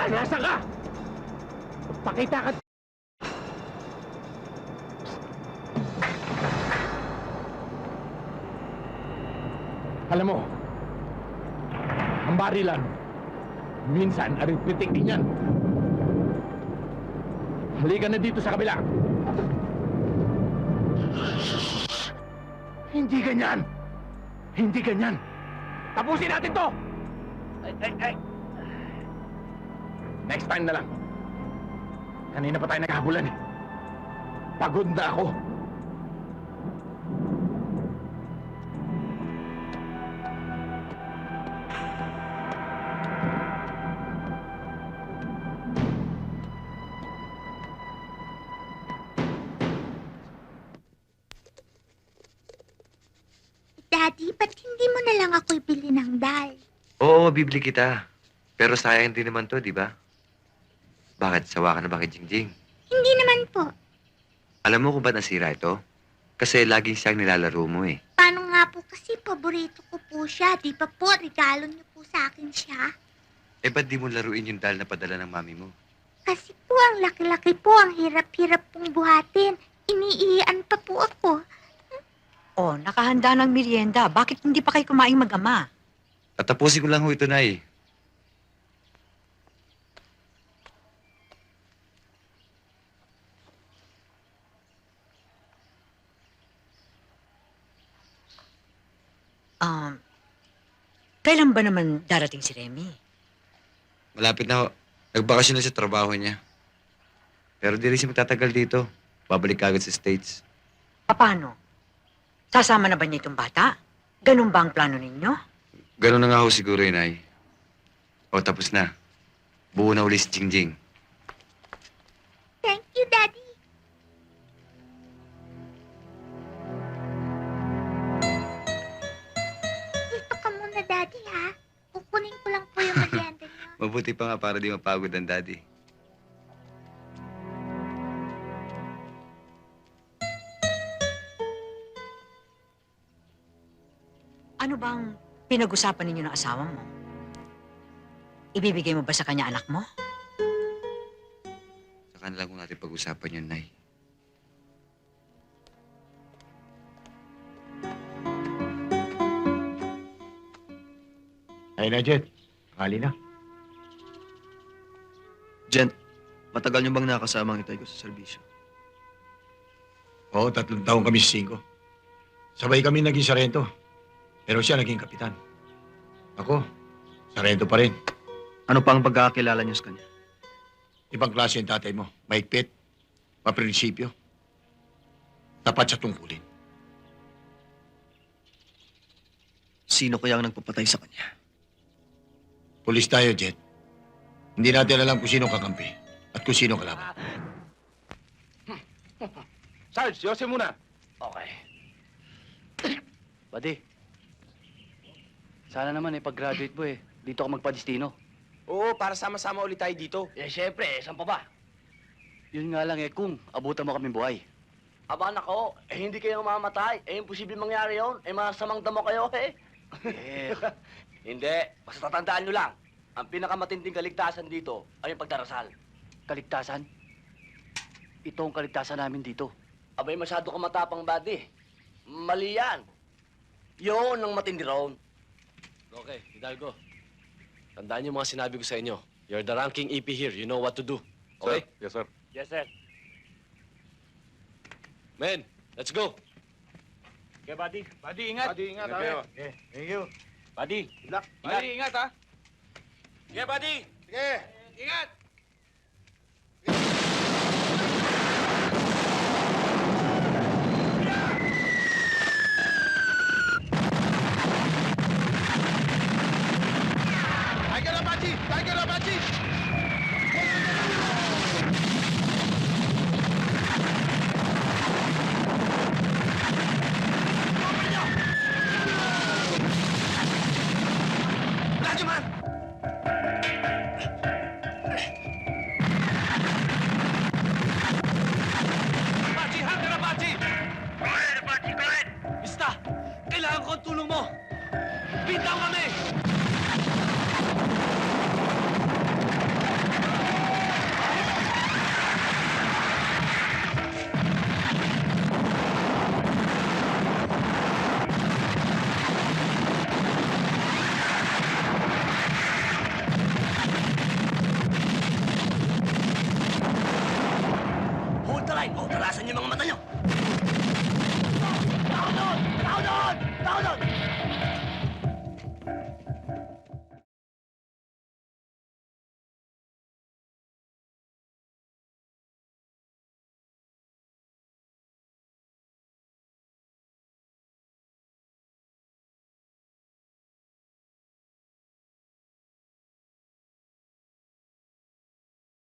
Nasaan ka? Pakita ka. Alam mo, ang barilan, minsan arithmetic din yan. Halika na dito sa kabila. Hindi ganyan. Hindi ganyan. Tapusin natin to. Ay. Next time na lang. Kanina pa tayo naghabulan eh. Pagod na ako. Daddy, ba't hindi mo na lang ako ibili ng dal? Oo, bibili kita. Pero sayang din naman to, di ba? Bakit? Sawa ka na ba kay Jingjing? Hindi naman po. Alam mo kung ba't nasira ito? Kasi laging siyang nilalaro mo eh. Paano nga po kasi paborito ko po siya. Di ba po, regalo niyo po sa akin siya? Eh, ba't di mo laruin yung dal na padala ng mami mo? Kasi po, ang laki-laki po, ang hirap-hirap pong buhatin. Iniiyan pa po ako. Oh, nakahanda ng merienda. Bakit hindi pa kayo kumain mag-ama? Tatapusin ko lang ho ito, Nay. Kailan ba naman darating si Remy? Malapit na ho. Nagbakasyon na sa trabaho niya. Pero di rin siya magtatagal dito. Babalik agad sa States. Paano? Sasama na ba niya itong bata? Ganun ba ang plano ninyo? Ganun na nga ho siguro, Nay. O, tapos na. Buo na uli si Jingjing. Thank you, Daddy. Dito ka muna, Daddy, ha? Kukunin ko lang po yung merienda niyo. Mabuti pa nga para di mapagod ang daddy. Ano bang pinag-usapan ninyo ng asawa mo? Ibibigay mo ba sa kanya anak mo? Saka na lang kung natin pag-usapan yun, Nay. Ayun na, Jet. Akali na. Gent, matagal niyo bang nakasama ang itay ko sa serbisyo? Oo, 3 taon kami sa 5. Sabay kami naging sarento. Pero siya naging kapitan. Ako, sarento pa rin. Ano pa ang pagkakakilala niyo sa kanya? Ibang klase yung tatay mo. Mahigpit, maprinsipyo, tapat sa tungkulin. Sino kaya ang nagpapatay sa kanya? Pulis tayo, Jet. Hindi natin alam kung sino kakampi at kung sino kalaban. Sarge, Jose muna. Okay. Buddy, sana naman pag-graduate mo dito ka magpa-destino. Oo, para sama-sama ulit tayo dito. Siyempre, saan pa ba? Yun nga lang kung abutan mo kami buhay. Aba nako, hindi kayo mamamatay. Imposible mangyari yun. Masamang damo kayo, Hindi, basta tatandaan nyo lang. Ang pinakamatinding kaligtasan dito ay yung pagdarasal. Kaligtasan? Ito ang kaligtasan namin dito. Abay, masyado ka matapang, buddy. Mali yan. Yun ang matindi roon. Okay, Hidalgo. Tandaan niyo mga sinabi ko sa inyo. You're the ranking EP here. You know what to do. Okay? Yes, sir. Yes, sir. Men, let's go. Okay, buddy. Buddy, ingat. Buddy, ingat. Okay, thank you. Buddy, good luck. Buddy, ingat, ha? Sige, buddy. Sige, ingat.